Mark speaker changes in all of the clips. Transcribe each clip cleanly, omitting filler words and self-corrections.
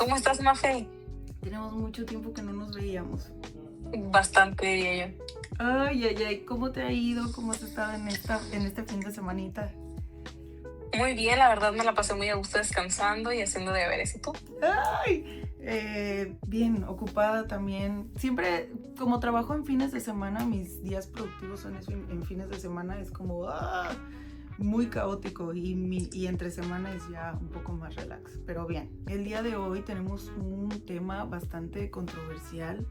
Speaker 1: ¿Cómo estás, Mafe?
Speaker 2: Tenemos mucho tiempo que no nos veíamos.
Speaker 1: Bastante, diría yo.
Speaker 2: Ay, ¿cómo te ha ido? ¿Cómo has estado en este fin de semanita?
Speaker 1: Muy bien, la verdad me la pasé muy a gusto descansando y haciendo deberes. ¿Y tú?
Speaker 2: Bien, ocupada también. Siempre, como trabajo en fines de semana, mis días productivos son en fines de semana, es como muy caótico y entre semana es ya un poco más relax. Pero bien, el día de hoy tenemos un tema bastante controversial,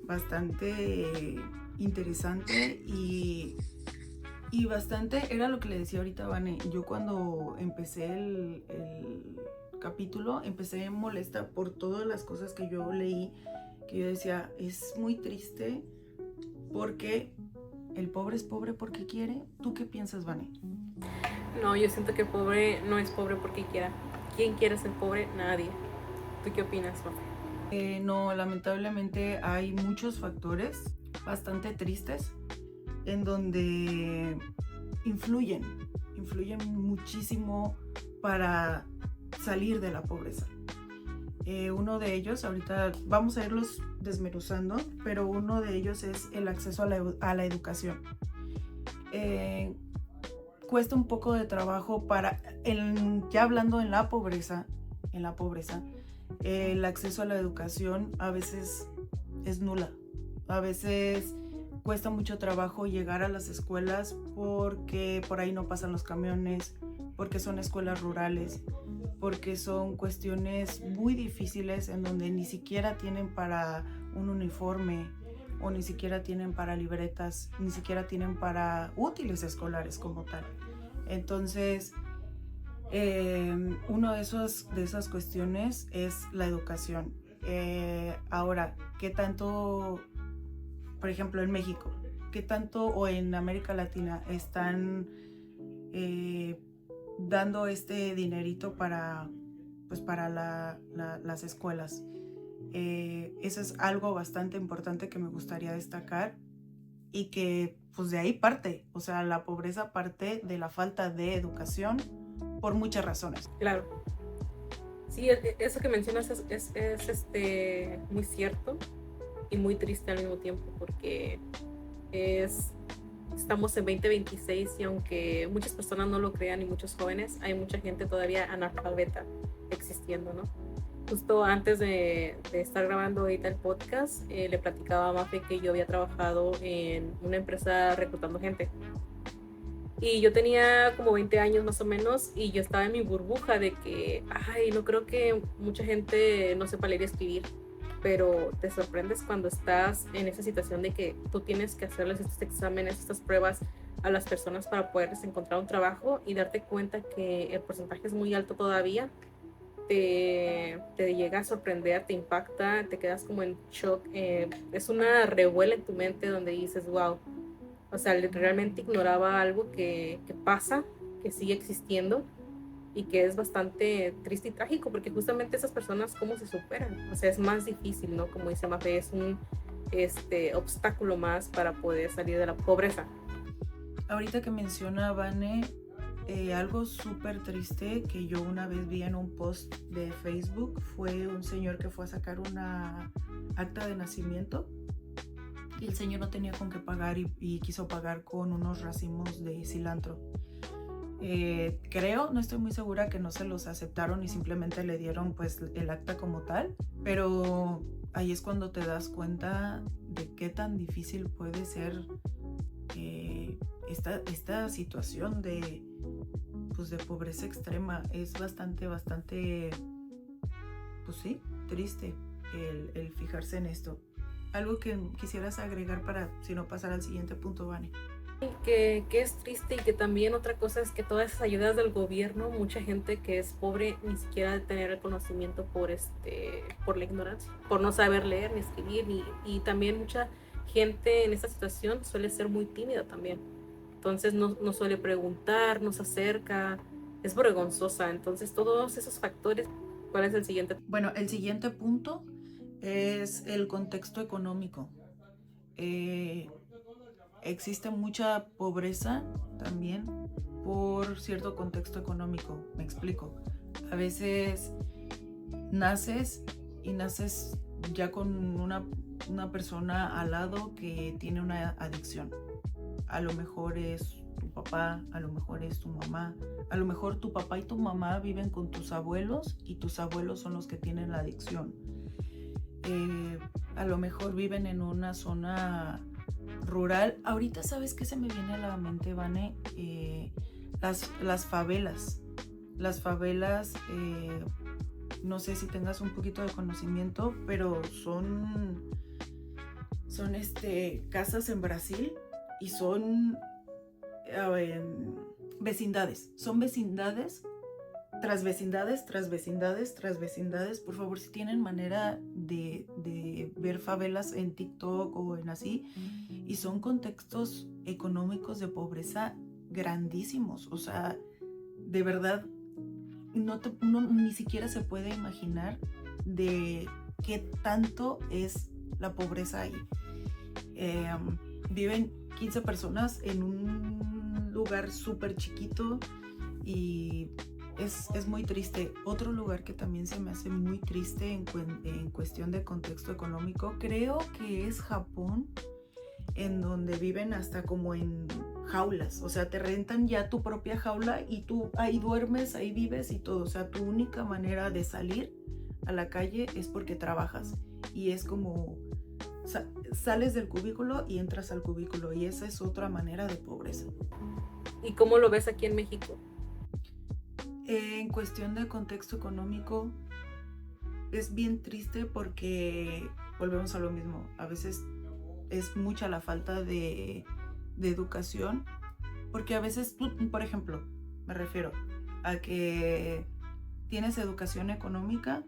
Speaker 2: bastante interesante y bastante, era lo que le decía ahorita a Vane. Yo cuando empecé el capítulo, empecé molesta por todas las cosas que yo leí, que yo decía, es muy triste porque el pobre es pobre porque quiere. ¿Tú qué piensas, Vane?
Speaker 3: No, yo siento que pobre no es pobre porque quiera. ¿Quién quiere ser pobre? Nadie. ¿Tú qué opinas, Mafe?
Speaker 2: No, lamentablemente hay muchos factores bastante tristes en donde influyen muchísimo para salir de la pobreza. Uno de ellos, ahorita vamos a irlos desmenuzando, pero uno de ellos es el acceso a la educación. Cuesta un poco de trabajo ya hablando en la pobreza, el acceso a la educación a veces es nula. A veces cuesta mucho trabajo llegar a las escuelas porque por ahí no pasan los camiones, porque son escuelas rurales, porque son cuestiones muy difíciles en donde ni siquiera tienen para un uniforme o ni siquiera tienen para libretas, ni siquiera tienen para útiles escolares como tal. Entonces, una de esas cuestiones es la educación. Ahora, ¿qué tanto, por ejemplo, en México, qué tanto o en América Latina están dando este dinerito para las escuelas? Eso es algo bastante importante que me gustaría destacar y que pues de ahí parte, o sea, la pobreza parte de la falta de educación por muchas razones.
Speaker 3: Claro. Sí, eso que mencionas es muy cierto y muy triste al mismo tiempo porque estamos en 2026 y aunque muchas personas no lo crean y muchos jóvenes, hay mucha gente todavía analfabeta existiendo, ¿no? Justo antes de estar grabando ahorita el podcast, le platicaba a Mafe que yo había trabajado en una empresa reclutando gente. Y yo tenía como 20 años más o menos y yo estaba en mi burbuja de que, no creo que mucha gente no sepa leer y escribir, pero te sorprendes cuando estás en esa situación de que tú tienes que hacerles estos exámenes, estas pruebas a las personas para poderles encontrar un trabajo y darte cuenta que el porcentaje es muy alto todavía. Te llega a sorprender, te impacta, te quedas como en shock. Es una revuela en tu mente donde dices, wow, o sea, realmente ignoraba algo que pasa, que sigue existiendo y que es bastante triste y trágico porque justamente esas personas, ¿cómo se superan? O sea, es más difícil, ¿no? Como dice Mafe, es un obstáculo más para poder salir de la pobreza.
Speaker 2: Ahorita que menciona Vane, algo súper triste que yo una vez vi en un post de Facebook fue un señor que fue a sacar una acta de nacimiento y el señor no tenía con qué pagar y quiso pagar con unos racimos de cilantro. Creo, no estoy muy segura, que no se los aceptaron y simplemente le dieron pues el acta como tal, pero ahí es cuando te das cuenta de qué tan difícil puede ser esta situación de pobreza extrema. Es bastante, pues sí, triste el fijarse en esto. Algo que quisieras agregar para, si no, pasar al siguiente punto, Vane.
Speaker 3: Que es triste y que también otra cosa es que todas esas ayudas del gobierno, mucha gente que es pobre ni siquiera tener el conocimiento por la ignorancia, por no saber leer ni escribir y también mucha gente en esta situación suele ser muy tímida también. Entonces no suele preguntar, no se acerca, es vergonzosa. Entonces todos esos factores, ¿cuál es el siguiente?
Speaker 2: Bueno, el siguiente punto es el contexto económico. Existe mucha pobreza también por cierto contexto económico. Me explico. A veces naces ya con una persona al lado que tiene una adicción. A lo mejor es tu papá, a lo mejor es tu mamá, a lo mejor tu papá y tu mamá viven con tus abuelos y tus abuelos son los que tienen la adicción. A lo mejor viven en una zona rural. Ahorita, ¿sabes qué se me viene a la mente, Vane? Las favelas. Las favelas, no sé si tengas un poquito de conocimiento, pero son casas en Brasil y son vecindades. Son vecindades tras vecindades, tras vecindades, tras vecindades. Por favor, si tienen manera de ver favelas en TikTok o en así, y son contextos económicos de pobreza grandísimos. O sea, de verdad, uno ni siquiera se puede imaginar de qué tanto es la pobreza ahí. Viven 15 personas en un lugar súper chiquito y es muy triste. Otro lugar que también se me hace muy triste en cuestión de contexto económico, creo que es Japón, en donde viven hasta como en jaulas. O sea, te rentan ya tu propia jaula y tú ahí duermes, ahí vives y todo. O sea, tu única manera de salir a la calle es porque trabajas. Y es como sales del cubículo y entras al cubículo. Y esa es otra manera de pobreza.
Speaker 3: ¿Y cómo lo ves aquí en México?
Speaker 2: En cuestión de contexto económico, es bien triste porque volvemos a lo mismo. A veces es mucha la falta de educación, porque a veces tú, por ejemplo, me refiero a que tienes educación económica,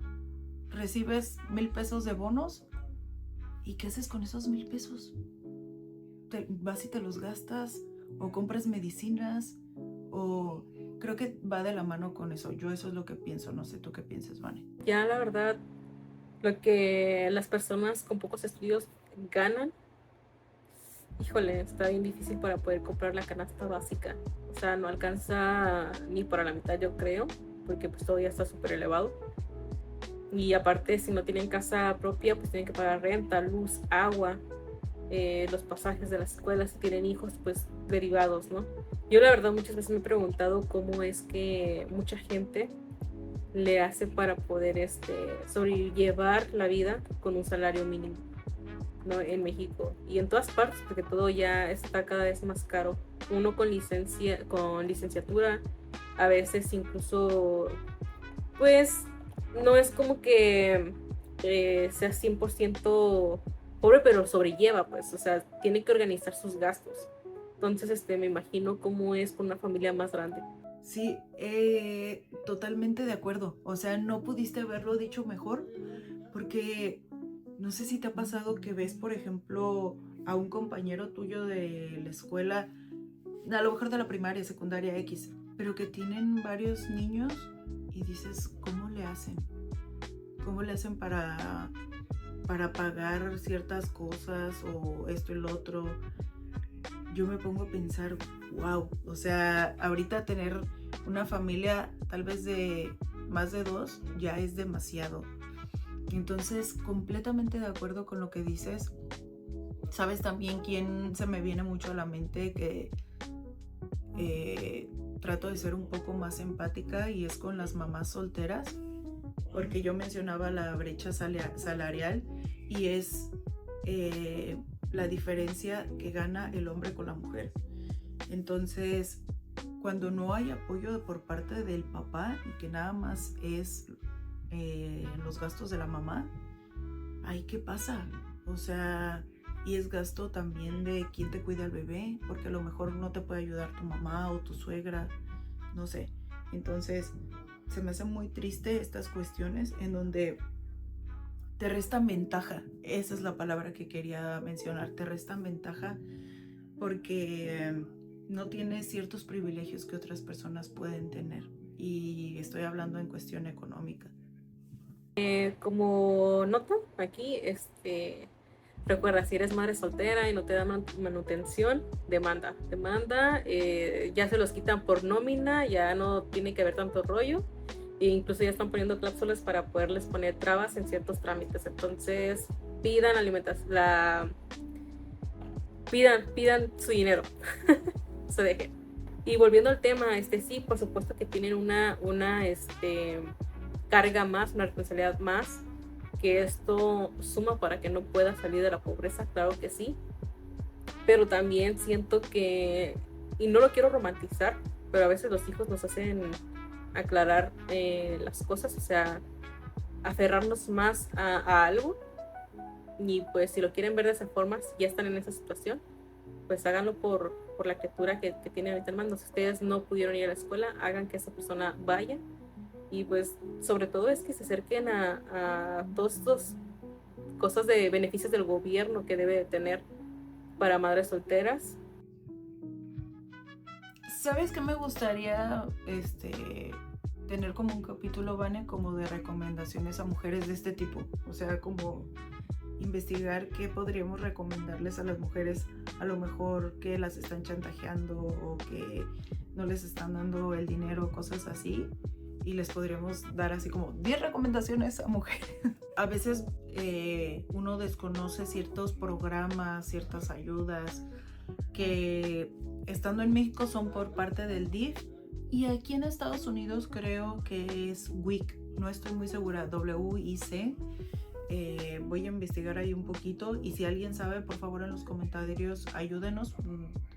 Speaker 2: recibes 1,000 pesos de bonos, ¿y qué haces con esos 1,000 pesos? Vas y te los gastas, o compras medicinas, o creo que va de la mano con eso. Yo eso es lo que pienso, no sé tú qué piensas, Vane.
Speaker 3: Ya la verdad, lo que las personas con pocos estudios ganan, híjole, está bien difícil para poder comprar la canasta básica. O sea, no alcanza ni para la mitad, yo creo, porque pues todavía está súper elevado. Y aparte, si no tienen casa propia, pues tienen que pagar renta, luz, agua, los pasajes de la escuela, si tienen hijos, pues derivados, ¿no? Yo la verdad muchas veces me he preguntado cómo es que mucha gente le hace para poder sobrellevar la vida con un salario mínimo, ¿no? En México y en todas partes, porque todo ya está cada vez más caro. Uno con licenciatura, a veces incluso, pues, no es como que sea 100% pobre, pero sobrelleva, pues, o sea, tiene que organizar sus gastos. Entonces, me imagino cómo es con una familia más grande.
Speaker 2: Sí, totalmente de acuerdo. O sea, no pudiste haberlo dicho mejor, porque no sé si te ha pasado que ves, por ejemplo, a un compañero tuyo de la escuela, a lo mejor de la primaria, secundaria X, pero que tienen varios niños y dices, ¿cómo le hacen? ¿Cómo le hacen para pagar ciertas cosas o esto y lo otro? Yo me pongo a pensar, wow, o sea, ahorita tener una familia tal vez de más de 2 ya es demasiado. Entonces, completamente de acuerdo con lo que dices. ¿Sabes también quién se me viene mucho a la mente? Que trato de ser un poco más empática, y es con las mamás solteras, porque yo mencionaba la brecha salarial y es la diferencia que gana el hombre con la mujer. Entonces, cuando no hay apoyo por parte del papá y que nada más es los gastos de la mamá, ay, ¿qué pasa? O sea, y es gasto también de quién te cuida al bebé, porque a lo mejor no te puede ayudar tu mamá o tu suegra, no sé. Entonces, se me hace muy triste estas cuestiones en donde te restan ventaja. Esa es la palabra que quería mencionar. Te restan ventaja porque no tienes ciertos privilegios que otras personas pueden tener. Y estoy hablando en cuestión económica.
Speaker 3: Como nota aquí, recuerda, si eres madre soltera y no te dan manutención, demanda, ya se los quitan por nómina, ya no tiene que haber tanto rollo. E incluso ya están poniendo cláusulas para poderles poner trabas en ciertos trámites. Entonces, pidan alimentación, pidan su dinero, se dejen. Y volviendo al tema, sí, por supuesto que tienen una carga más, una responsabilidad más, que esto suma para que no pueda salir de la pobreza, claro que sí, pero también siento que, y no lo quiero romantizar, pero a veces los hijos nos hacen aclarar las cosas, o sea, aferrarnos más a algo, y pues si lo quieren ver de esa forma, si ya están en esa situación, pues háganlo por la criatura que tienen ahorita en mano. Si ustedes no pudieron ir a la escuela, hagan que esa persona vaya, y pues sobre todo es que se acerquen a todas estas cosas de beneficios del gobierno que debe tener para madres solteras.
Speaker 2: ¿Sabes qué me gustaría tener como un capítulo, Vane, como de recomendaciones a mujeres de este tipo? O sea, como investigar qué podríamos recomendarles a las mujeres, a lo mejor que las están chantajeando o que no les están dando el dinero, cosas así, y les podríamos dar así como 10 recomendaciones a mujeres. A veces uno desconoce ciertos programas, ciertas ayudas que estando en México son por parte del DIF, y aquí en Estados Unidos creo que es WIC, no estoy muy segura, WIC. Voy a investigar ahí un poquito, y si alguien sabe, por favor en los comentarios ayúdenos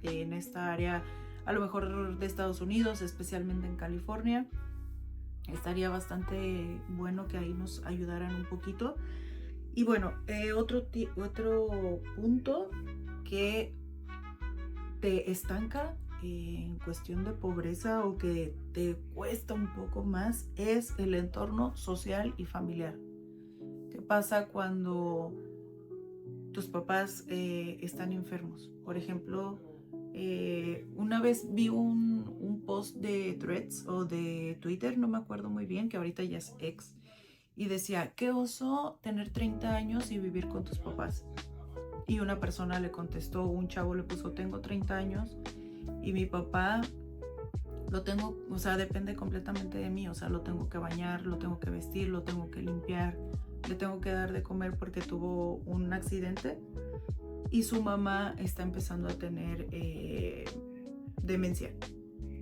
Speaker 2: en esta área, a lo mejor de Estados Unidos, especialmente en California. Estaría bastante bueno que ahí nos ayudaran un poquito. Y bueno, otro punto que te estanca en cuestión de pobreza o que te cuesta un poco más es el entorno social y familiar. ¿Qué pasa cuando tus papás están enfermos? Por ejemplo, una vez vi un post de Threads o de Twitter, no me acuerdo muy bien, que ahorita ya es X, y decía, qué oso tener 30 años y vivir con tus papás. Y una persona le contestó, un chavo le puso, tengo 30 años y mi papá lo tengo, o sea, depende completamente de mí, o sea, lo tengo que bañar, lo tengo que vestir, lo tengo que limpiar, le tengo que dar de comer porque tuvo un accidente, y su mamá está empezando a tener demencia.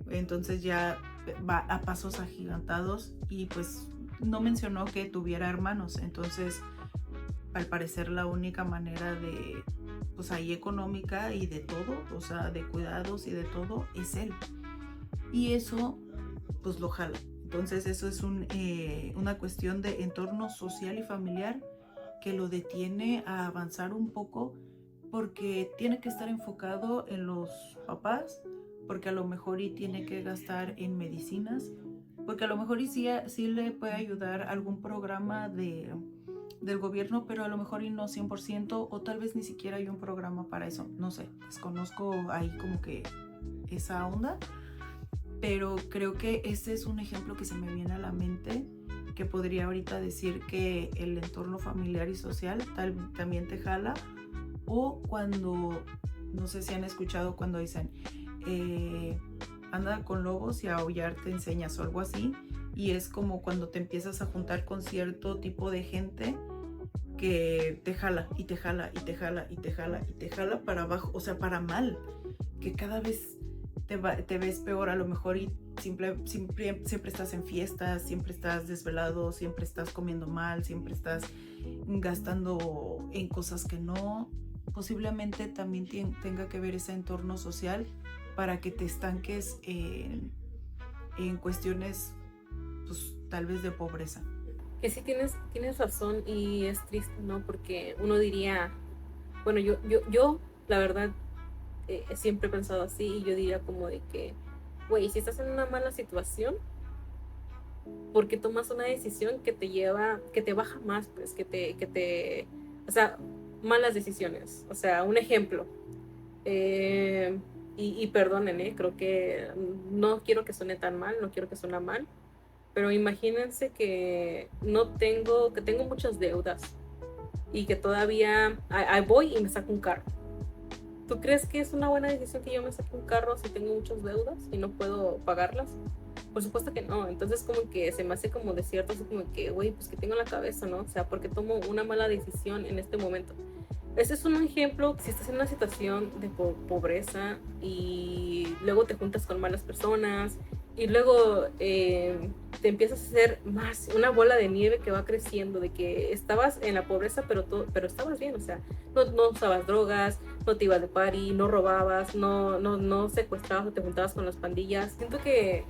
Speaker 2: Entonces ya va a pasos agigantados, y pues no mencionó que tuviera hermanos. Entonces, al parecer la única manera de, pues ahí económica y de todo, o sea, de cuidados y de todo, es él. Y eso, pues lo jala. Entonces eso es una cuestión de entorno social y familiar que lo detiene a avanzar un poco, porque tiene que estar enfocado en los papás, porque a lo mejor y tiene que gastar en medicinas, porque a lo mejor y sí le puede ayudar algún programa del gobierno, pero a lo mejor y no 100%, o tal vez ni siquiera hay un programa para eso, no sé, desconozco ahí como que esa onda, pero creo que ese es un ejemplo que se me viene a la mente, que podría ahorita decir que el entorno familiar y social también te jala. O cuando, no sé si han escuchado cuando dicen, anda con lobos y a aullar te enseñas, o algo así, y es como cuando te empiezas a juntar con cierto tipo de gente que te jala y te jala y te jala y te jala y te jala para abajo, o sea, para mal, que cada vez te ves peor a lo mejor, y siempre estás en fiestas, siempre estás desvelado, siempre estás comiendo mal, siempre estás gastando en cosas que no. Posiblemente también tenga que ver ese entorno social para que te estanques en cuestiones, pues tal vez de pobreza.
Speaker 3: Que sí tienes razón, y es triste, ¿no? Porque uno diría, bueno, yo la verdad siempre he pensado así, y yo diría como de que, güey, si estás en una mala situación, ¿por qué tomas una decisión que te lleva, que te baja más, pues, o sea, malas decisiones? O sea, un ejemplo, y perdonen, creo que no quiero que suene tan mal, no quiero que suene mal, pero imagínense que tengo muchas deudas, y que todavía ahí voy y me saco un carro. ¿Tú crees que es una buena decisión que yo me saque un carro si tengo muchas deudas y no puedo pagarlas? Por supuesto que no. Entonces como que se me hace como de cierto, así como que, güey, pues que tengo en la cabeza, ¿no? O sea, porque tomo una mala decisión en este momento. Ese es un ejemplo, si estás en una situación de pobreza y luego te juntas con malas personas y luego te empiezas a hacer más una bola de nieve que va creciendo, de que estabas en la pobreza pero estabas bien, o sea, no usabas drogas, no te ibas de party, no robabas, no secuestrabas o te juntabas con las pandillas. Siento que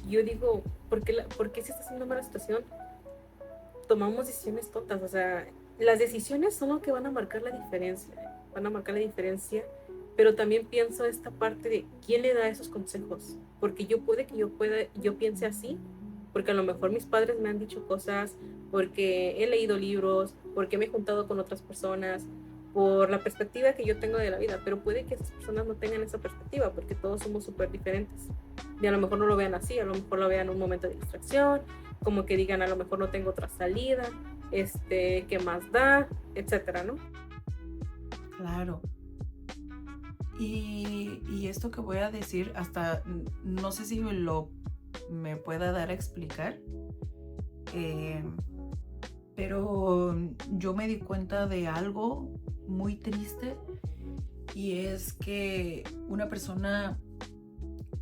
Speaker 3: yo digo, ¿por qué si estás en una mala situación tomamos decisiones tontas? O sea, las decisiones son lo que van a marcar la diferencia, van a marcar la diferencia, pero también pienso esta parte de quién le da esos consejos, porque yo piense así, porque a lo mejor mis padres me han dicho cosas, porque he leído libros, porque me he juntado con otras personas, por la perspectiva que yo tengo de la vida, pero puede que esas personas no tengan esa perspectiva, porque todos somos súper diferentes, y a lo mejor no lo vean así, a lo mejor lo vean un momento de distracción, como que digan a lo mejor no tengo otra salida, qué más da, etcétera, ¿no?
Speaker 2: Claro. Y esto que voy a decir, hasta no sé si me pueda dar a explicar, pero yo me di cuenta de algo muy triste, y es que una persona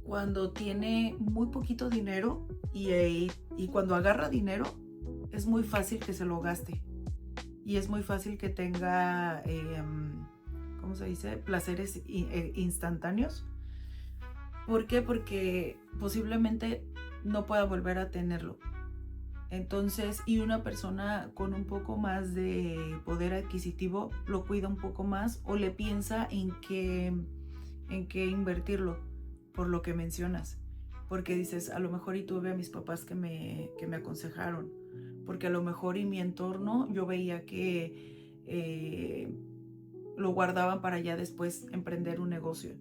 Speaker 2: cuando tiene muy poquito dinero y cuando agarra dinero, es muy fácil que se lo gaste, y es muy fácil que tenga, ¿cómo se dice?, placeres instantáneos. ¿Por qué? Porque posiblemente no pueda volver a tenerlo. Entonces, y una persona con un poco más de poder adquisitivo lo cuida un poco más, o le piensa en qué invertirlo, por lo que mencionas. Porque dices, a lo mejor y tuve a mis papás que me aconsejaron, porque a lo mejor en mi entorno yo veía que lo guardaban para ya después emprender un negocio.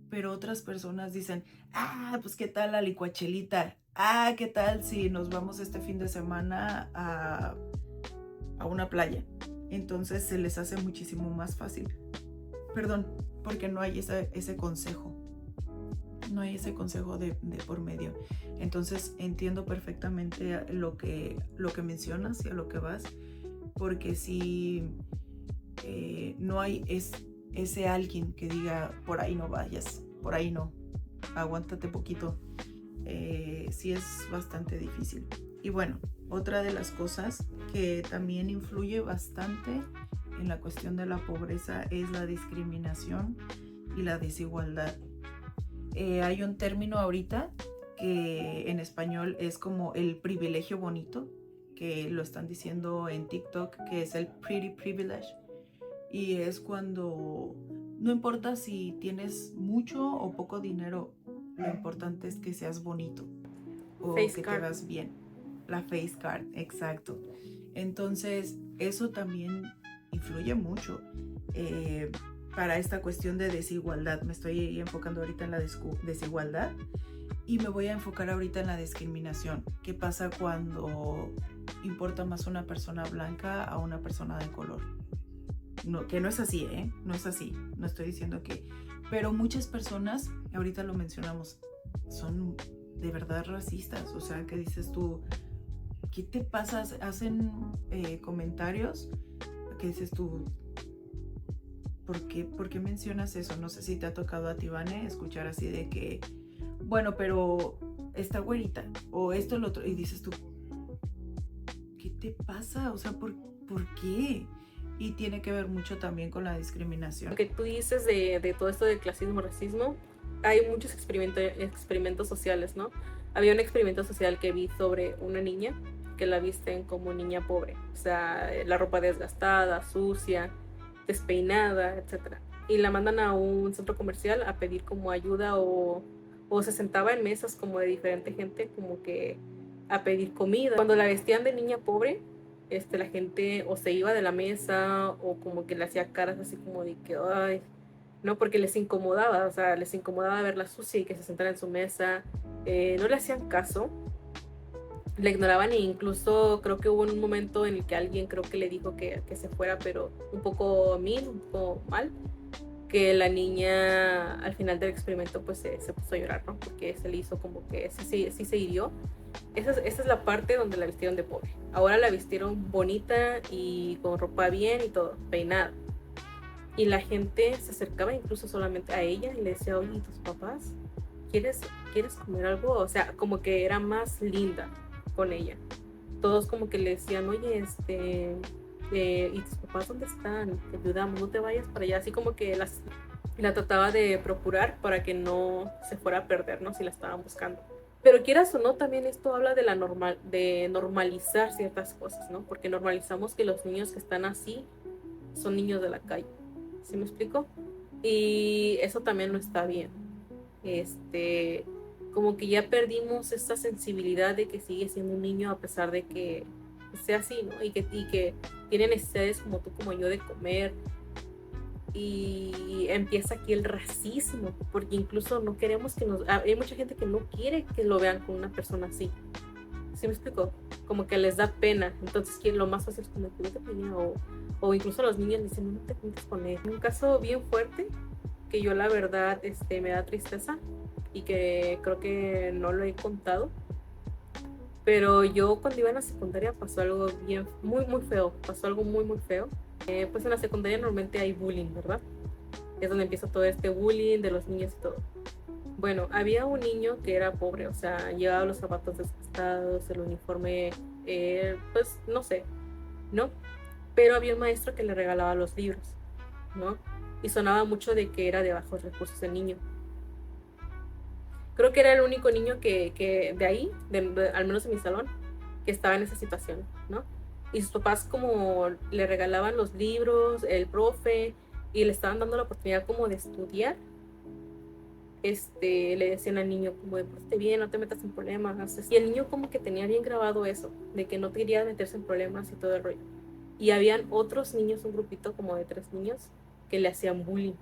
Speaker 2: Pero otras personas dicen, pues qué tal la licuachelita, qué tal si nos vamos este fin de semana a una playa. Entonces se les hace muchísimo más fácil. Perdón, porque no hay ese consejo. No hay ese consejo de por medio. Entonces entiendo perfectamente lo que mencionas y a lo que vas, porque si no hay ese alguien que diga, por ahí no vayas, por ahí no, aguántate poquito, sí es bastante difícil. Y bueno, otra de las cosas que también influye bastante en la cuestión de la pobreza es la discriminación y la desigualdad. Hay un término ahorita que en español es como el privilegio bonito, que lo están diciendo en TikTok, que es el pretty privilege. Y es cuando no importa si tienes mucho o poco dinero, lo importante es que seas bonito o
Speaker 3: Face
Speaker 2: que
Speaker 3: card.
Speaker 2: te veas bien. La face card, exacto. Entonces, eso también influye mucho para esta cuestión de desigualdad. Me estoy enfocando ahorita en la desigualdad y me voy a enfocar ahorita en la discriminación. ¿Qué pasa cuando importa más una persona blanca a una persona de color? No, que no es así, no es así, no estoy diciendo que, pero muchas personas, ahorita lo mencionamos, son de verdad racistas. O sea, que dices tú, ¿qué te pasa? Hacen comentarios que dices tú, ¿por qué mencionas eso? No sé si te ha tocado a ti, Vane, escuchar así de que, bueno, pero esta güerita o esto, lo otro, y dices tú, ¿qué te pasa? O sea, ¿por qué? Y tiene que ver mucho también con la discriminación.
Speaker 3: Lo que tú dices de todo esto de clasismo, racismo, hay muchos experimentos sociales, ¿no? Había un experimento social que vi sobre una niña que la visten como niña pobre, o sea, la ropa desgastada, sucia, despeinada, etc. Y la mandan a un centro comercial a pedir como ayuda o se sentaba en mesas como de diferente gente, como que a pedir comida. Cuando la vestían de niña pobre, la gente o se iba de la mesa o como que le hacía caras así como de que, ay, no, porque les incomodaba, o sea, les incomodaba verla sucia y que se sentara en su mesa, no le hacían caso, le ignoraban, e incluso creo que hubo un momento en el que alguien creo que le dijo que se fuera, pero un poco mal, que la niña al final del experimento pues se puso a llorar, ¿no? Porque se le hizo como que sí se hirió. Esa es la parte donde la vistieron de pobre. Ahora la vistieron bonita y con ropa bien y todo, peinada. Y la gente se acercaba incluso solamente a ella y le decía, oye, ¿y tus papás? ¿Quieres comer algo? O sea, como que era más linda con ella. Todos como que le decían, oye, ¿y tus papás dónde están? Te ayudamos, no te vayas para allá. Así como que la trataba de procurar para que no se fuera a perder, ¿no? Si la estaban buscando. Pero quieras o no, también esto habla de normalizar ciertas cosas, ¿no? Porque normalizamos que los niños que están así son niños de la calle. ¿Sí me explico? Y eso también no está bien. Como que ya perdimos esta sensibilidad de que sigue siendo un niño a pesar de que sea así, ¿no? Y que tiene necesidades como tú, como yo, de comer. Y empieza aquí el racismo, porque incluso no queremos hay mucha gente que no quiere que lo vean con una persona así. ¿Sí me explico? Como que les da pena. Entonces lo más fácil es como que vete para allá, o incluso los niños dicen no te juntes con él. Un caso bien fuerte que yo la verdad me da tristeza y que creo que no lo he contado, pero yo cuando iba en la secundaria pasó algo muy feo, pasó algo muy feo. Pues en la secundaria normalmente hay bullying, ¿verdad? Es donde empieza todo este bullying de los niños y todo. Bueno, había un niño que era pobre, o sea, llevaba los zapatos desgastados, el uniforme, pues no sé, ¿no? Pero había un maestro que le regalaba los libros, ¿no? Y sonaba mucho de que era de bajos recursos el niño. Creo que era el único niño que de ahí, al menos en mi salón, que estaba en esa situación, ¿no? Y sus papás como le regalaban los libros, el profe, y le estaban dando la oportunidad como de estudiar. Le decían al niño como de pórtate bien, no te metas en problemas. Y el niño como que tenía bien grabado eso, de que no quería meterse en problemas y todo el rollo. Y habían otros niños, un grupito como de 3 niños, que le hacían bullying.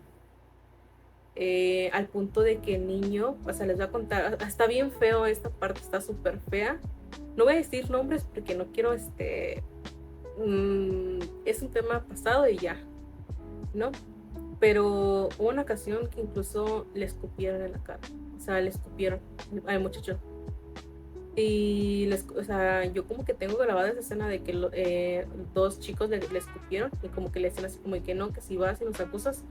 Speaker 3: Al punto de que el niño, o sea, les voy a contar, está bien feo esta parte, está súper fea. No voy a decir nombres porque no quiero, es un tema pasado y ya, ¿no? Pero hubo una ocasión que incluso le escupieron en la cara, o sea, le escupieron al muchacho. Y o sea, yo como que tengo grabada esa escena de que 2 chicos le escupieron y como que le decían así como que no, que si vas y nos acusas,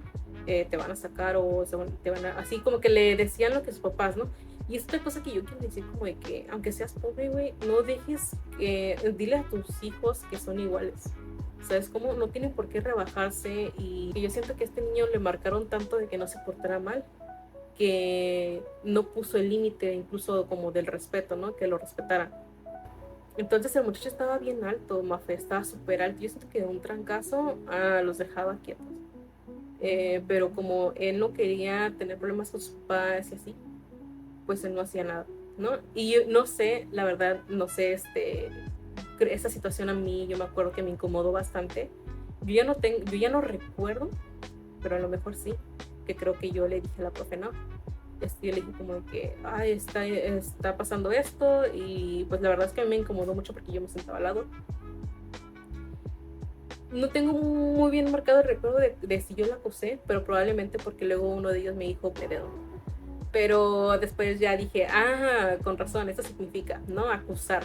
Speaker 3: te van a sacar o te van a... Así como que le decían lo que sus papás, ¿no? Y es otra cosa que yo quiero decir como de que aunque seas pobre, güey, no dejes dile a tus hijos que son iguales. ¿Sabes cómo? No tienen por qué rebajarse y yo siento que a este niño le marcaron tanto de que no se portara mal que no puso el límite incluso como del respeto, ¿no? Que lo respetara. Entonces el muchacho estaba bien alto, Mafe, estaba súper alto. Yo siento que de un trancazo los dejaba quietos. Pero como él no quería tener problemas con sus papás y así, pues él no hacía nada, ¿no? Y yo no sé, la verdad, no sé, esa situación a mí, yo me acuerdo que me incomodó bastante. Yo ya no recuerdo, pero a lo mejor sí, que creo que yo le dije a la profe, no, yo le dije como que, ay, está pasando esto, y pues la verdad es que a mí me incomodó mucho porque yo me sentaba al lado. No tengo muy bien marcado el recuerdo de si yo la acusé, pero probablemente porque luego uno de ellos me dijo dedo. Pero después ya dije, con razón, esto significa, ¿no? Acusar.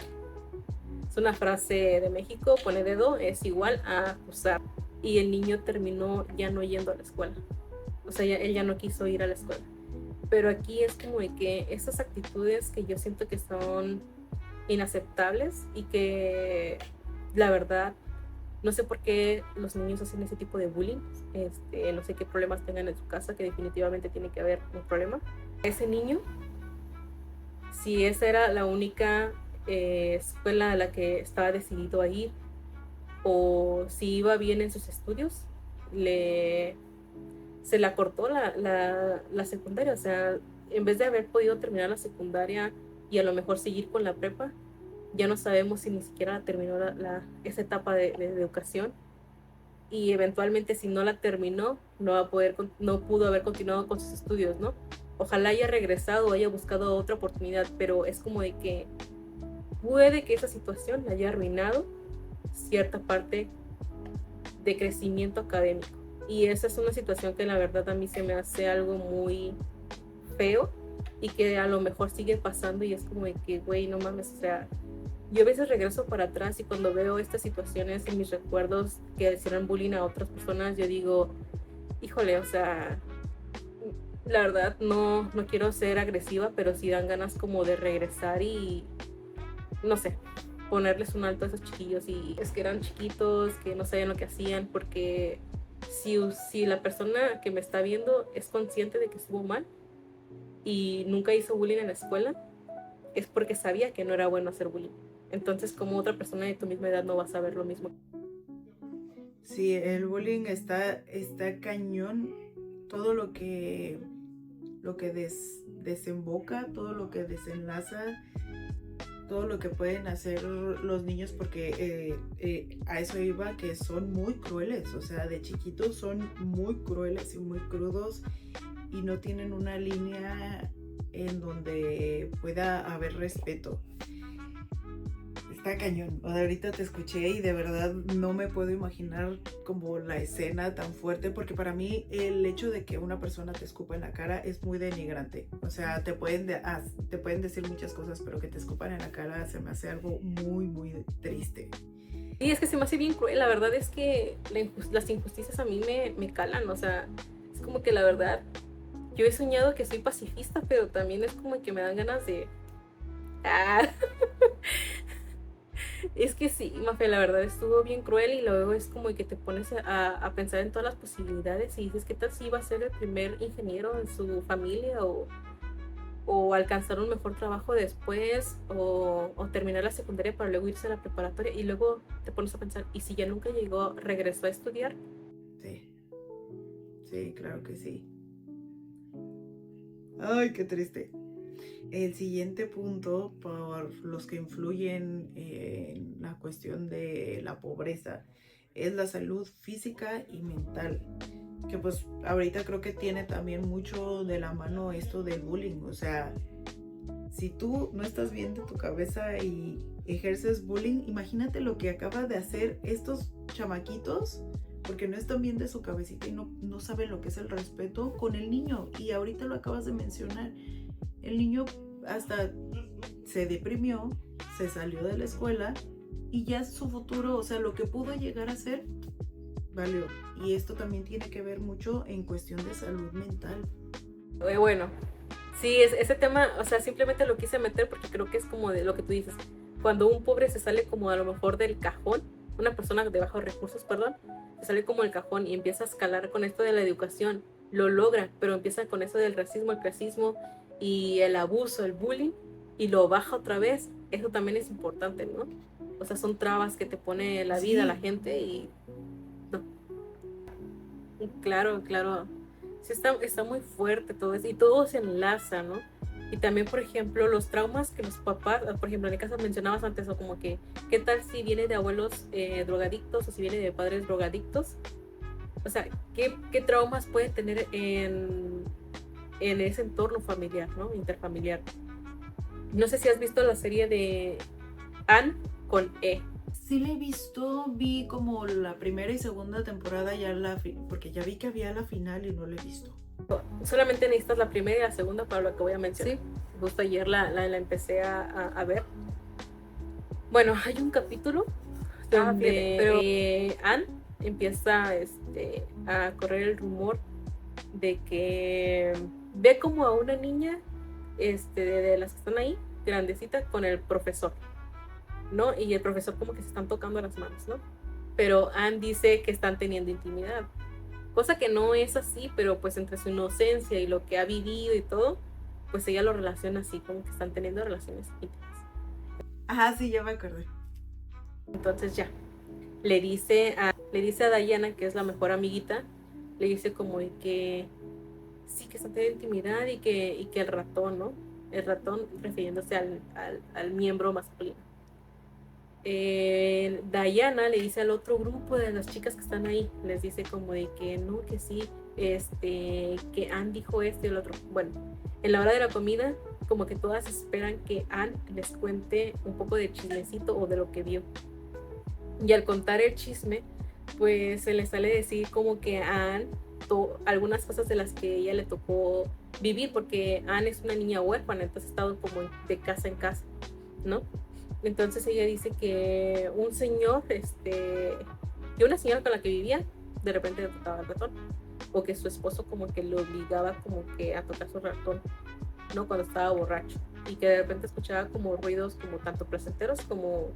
Speaker 3: Es una frase de México, pone dedo, es igual a acusar. Y el niño terminó ya no yendo a la escuela. O sea, él ya no quiso ir a la escuela. Pero aquí es como de que esas actitudes que yo siento que son inaceptables y que la verdad no sé por qué los niños hacen ese tipo de bullying. No sé qué problemas tengan en su casa, que definitivamente tiene que haber un problema. Ese niño, si esa era la única escuela a la que estaba decidido a ir, o si iba bien en sus estudios, se le acortó la secundaria. O sea, en vez de haber podido terminar la secundaria y a lo mejor seguir con la prepa, ya no sabemos si ni siquiera terminó esa etapa de educación, y eventualmente si no la terminó no pudo haber continuado con sus estudios, ¿no? Ojalá haya regresado o haya buscado otra oportunidad, pero es como de que puede que esa situación le haya arruinado cierta parte de crecimiento académico. Y esa es una situación que la verdad a mí se me hace algo muy feo y que a lo mejor sigue pasando y es como de que, güey, no mames, o sea, yo a veces regreso para atrás y cuando veo estas situaciones en mis recuerdos que hicieron bullying a otras personas, yo digo, híjole, o sea, la verdad no quiero ser agresiva, pero sí dan ganas como de regresar y, no sé, ponerles un alto a esos chiquillos. Y es que eran chiquitos, que no sabían lo que hacían, porque si la persona que me está viendo es consciente de que estuvo mal y nunca hizo bullying en la escuela, es porque sabía que no era bueno hacer bullying. Entonces, como otra persona de tu misma edad no va a saber lo mismo.
Speaker 2: Sí, el bullying está cañón. Todo lo que desemboca, todo lo que desenlaza, todo lo que pueden hacer los niños, porque a eso iba, que son muy crueles, o sea, de chiquitos son muy crueles y muy crudos y no tienen una línea en donde pueda haber respeto. Está cañón. Ahorita te escuché y de verdad no me puedo imaginar como la escena tan fuerte, porque para mí el hecho de que una persona te escupa en la cara es muy denigrante. O sea, te pueden decir muchas cosas, pero que te escupan en la cara se me hace algo muy, muy triste.
Speaker 3: Y es que se me hace bien cruel. La verdad es que las injusticias a mí me calan. O sea, es como que la verdad, yo he soñado que soy pacifista, pero también es como que me dan ganas de... Es que sí, Mafe, la verdad estuvo bien cruel y luego es como que te pones a pensar en todas las posibilidades y dices, ¿qué tal si iba a ser el primer ingeniero en su familia o alcanzar un mejor trabajo después o terminar la secundaria para luego irse a la preparatoria? Y luego te pones a pensar, ¿y si ya nunca regresó a estudiar?
Speaker 2: Sí, claro que sí. Ay, qué triste. El siguiente punto, por los que influyen en la cuestión de la pobreza, es la salud física y mental, que pues ahorita creo que tiene también mucho de la mano esto del bullying. O sea, si tú no estás bien de tu cabeza y ejerces bullying, imagínate lo que acaba de hacer estos chamaquitos, porque no están bien de su cabecita y no saben lo que es el respeto con el niño. Y ahorita lo acabas de mencionar. El niño hasta se deprimió, se salió de la escuela y ya su futuro, o sea, lo que pudo llegar a ser, valió. Y esto también tiene que ver mucho en cuestión de salud mental.
Speaker 3: Bueno, sí, ese tema, o sea, simplemente lo quise meter porque creo que es como de lo que tú dices. Cuando un pobre se sale como a lo mejor del cajón, una persona de bajos recursos, perdón, se sale como del cajón y empieza a escalar con esto de la educación, lo logra, pero empieza con eso del racismo, el clasismo y el abuso, el bullying, y lo baja otra vez. Eso también es importante, ¿no? O sea, son trabas que te pone la vida, la gente, y no. Claro, sí, está muy fuerte todo eso y todo se enlaza, ¿no? Y también, por ejemplo, los traumas que los papás, por ejemplo, en el caso mencionabas antes, o como que, ¿qué tal si viene de abuelos drogadictos o si viene de padres drogadictos? O sea, ¿qué traumas puede tener en ese entorno familiar, ¿no? Interfamiliar. No sé si has visto la serie de Anne con E.
Speaker 2: Sí la he visto, vi como la primera y segunda temporada, porque ya vi que había la final y no la he visto.
Speaker 3: Solamente necesitas la primera y la segunda para lo que voy a mencionar. Sí. Justo ayer la empecé a ver. Bueno, hay un capítulo donde Anne empieza a correr el rumor de que ve como a una niña de las que están ahí, grandecita, con el profesor, ¿no? Y el profesor como que se están tocando las manos, ¿no? Pero Anne dice que están teniendo intimidad, cosa que no es así, pero pues entre su inocencia y lo que ha vivido y todo, pues ella lo relaciona así, como que están teniendo relaciones íntimas.
Speaker 2: Ajá, sí, ya me acordé.
Speaker 3: Entonces ya, le dice a Diana, que es la mejor amiguita, le dice como de que sí, que están teniendo intimidad y que el ratón, ¿no? El ratón refiriéndose al miembro masculino. Diana le dice al otro grupo de las chicas que están ahí, les dice como de que no, que sí, que Anne dijo esto y el otro. Bueno, en la hora de la comida, como que todas esperan que Anne les cuente un poco de chismecito o de lo que vio. Y al contar el chisme, pues se le sale decir como que a Anne algunas cosas de las que ella le tocó vivir, porque Anne es una niña huérfana, entonces ha estado como de casa en casa, ¿no? Entonces ella dice que un señor, que una señora con la que vivía, de repente le tocaba el ratón, o que su esposo como que le obligaba como que a tocar su ratón, ¿no? Cuando estaba borracho, y que de repente escuchaba como ruidos como tanto placenteros como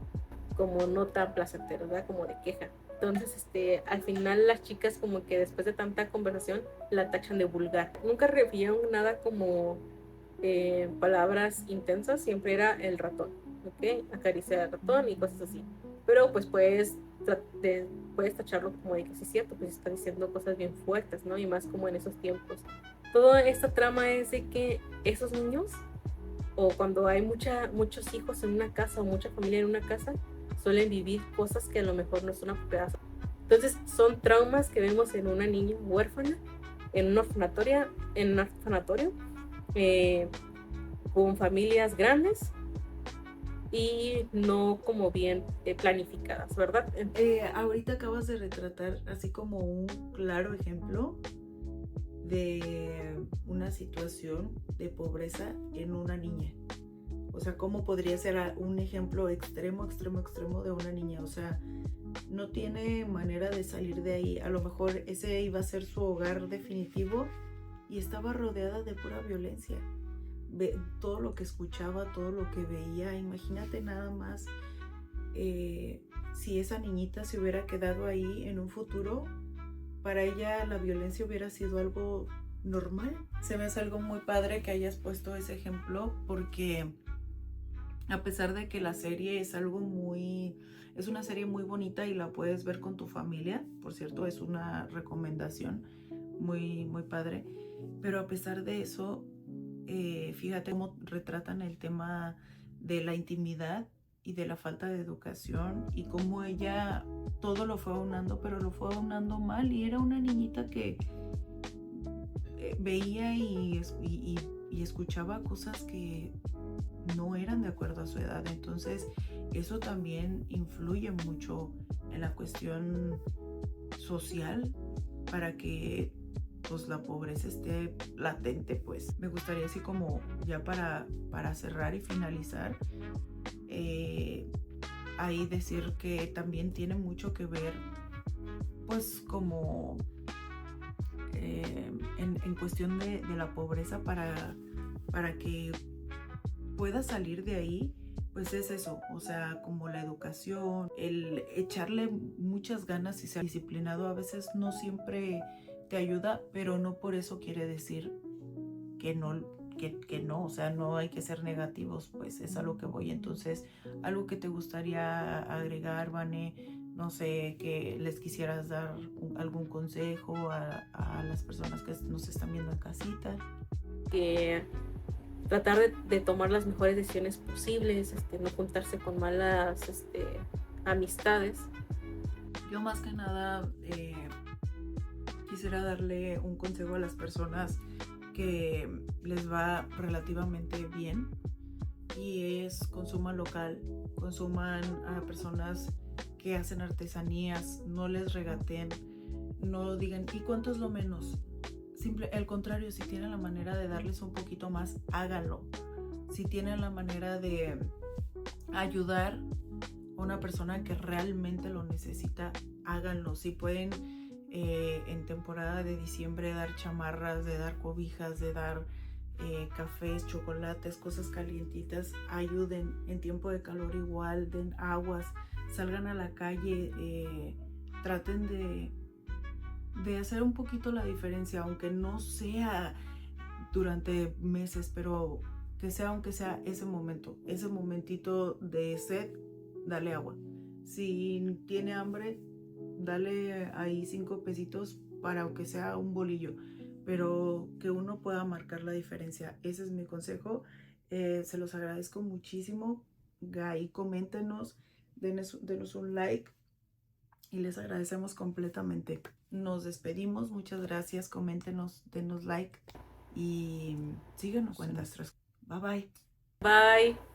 Speaker 3: no tan placenteros, ¿verdad? Como de queja. Entonces, al final las chicas como que después de tanta conversación la tachan de vulgar. Nunca refirieron nada como palabras intensas, siempre era el ratón, ¿ok? Acariciar al ratón y cosas así. Pero pues puedes tacharlo como de que sí es cierto, pues está diciendo cosas bien fuertes, ¿no? Y más como en esos tiempos. Toda esta trama es de que esos niños, o cuando hay muchos hijos en una casa o mucha familia en una casa, suelen vivir cosas que a lo mejor no son apropiadas. Entonces son traumas que vemos en una niña huérfana, en un orfanatorio, con familias grandes y no como bien planificadas, ¿verdad?
Speaker 2: Ahorita acabas de retratar así como un claro ejemplo de una situación de pobreza en una niña. O sea, ¿cómo podría ser un ejemplo extremo de una niña? O sea, no tiene manera de salir de ahí. A lo mejor ese iba a ser su hogar definitivo y estaba rodeada de pura violencia. Todo lo que escuchaba, todo lo que veía, imagínate nada más si esa niñita se hubiera quedado ahí en un futuro, para ella la violencia hubiera sido algo normal. Se me hace algo muy padre que hayas puesto ese ejemplo, porque a pesar de que la serie es una serie muy bonita y la puedes ver con tu familia, por cierto, es una recomendación muy, muy padre, pero a pesar de eso, fíjate cómo retratan el tema de la intimidad y de la falta de educación, y cómo ella todo lo fue aunando, pero lo fue aunando mal, y era una niñita que veía y escuchaba cosas que no eran de acuerdo a su edad. Entonces eso también influye mucho en la cuestión social para que pues la pobreza esté latente. Pues me gustaría, así como ya para cerrar y finalizar, ahí decir que también tiene mucho que ver pues como en cuestión de la pobreza, para que pueda salir de ahí, pues es eso, o sea, como la educación, el echarle muchas ganas y ser disciplinado a veces no siempre te ayuda, pero no por eso quiere decir que no, o sea, no hay que ser negativos, pues es a lo que voy. Entonces, algo que te gustaría agregar, Vane, no sé, que les quisieras dar algún consejo a las personas que nos están viendo en casita.
Speaker 3: Que tratar de tomar las mejores decisiones posibles, no juntarse con malas amistades.
Speaker 2: Yo más que nada quisiera darle un consejo a las personas que les va relativamente bien, y es: consuman local, consuman a personas que hacen artesanías, no les regateen, no digan ¿y cuánto es lo menos? Al contrario, si tienen la manera de darles un poquito más, háganlo. Si tienen la manera de ayudar a una persona que realmente lo necesita, háganlo. Si pueden en temporada de diciembre dar chamarras, de dar cobijas, de dar cafés, chocolates, cosas calientitas, ayuden. En tiempo de calor igual, den aguas, salgan a la calle, traten de hacer un poquito la diferencia, aunque no sea durante meses, pero que sea, aunque sea ese momentito de sed, dale agua. Si tiene hambre, dale ahí 5 pesitos para aunque sea un bolillo, pero que uno pueda marcar la diferencia. Ese es mi consejo. Se los agradezco muchísimo. Ahí coméntenos, denos un like y les agradecemos completamente. Nos despedimos, muchas gracias, coméntenos, denos like y síganos en nuestras. Bye bye.
Speaker 3: Bye.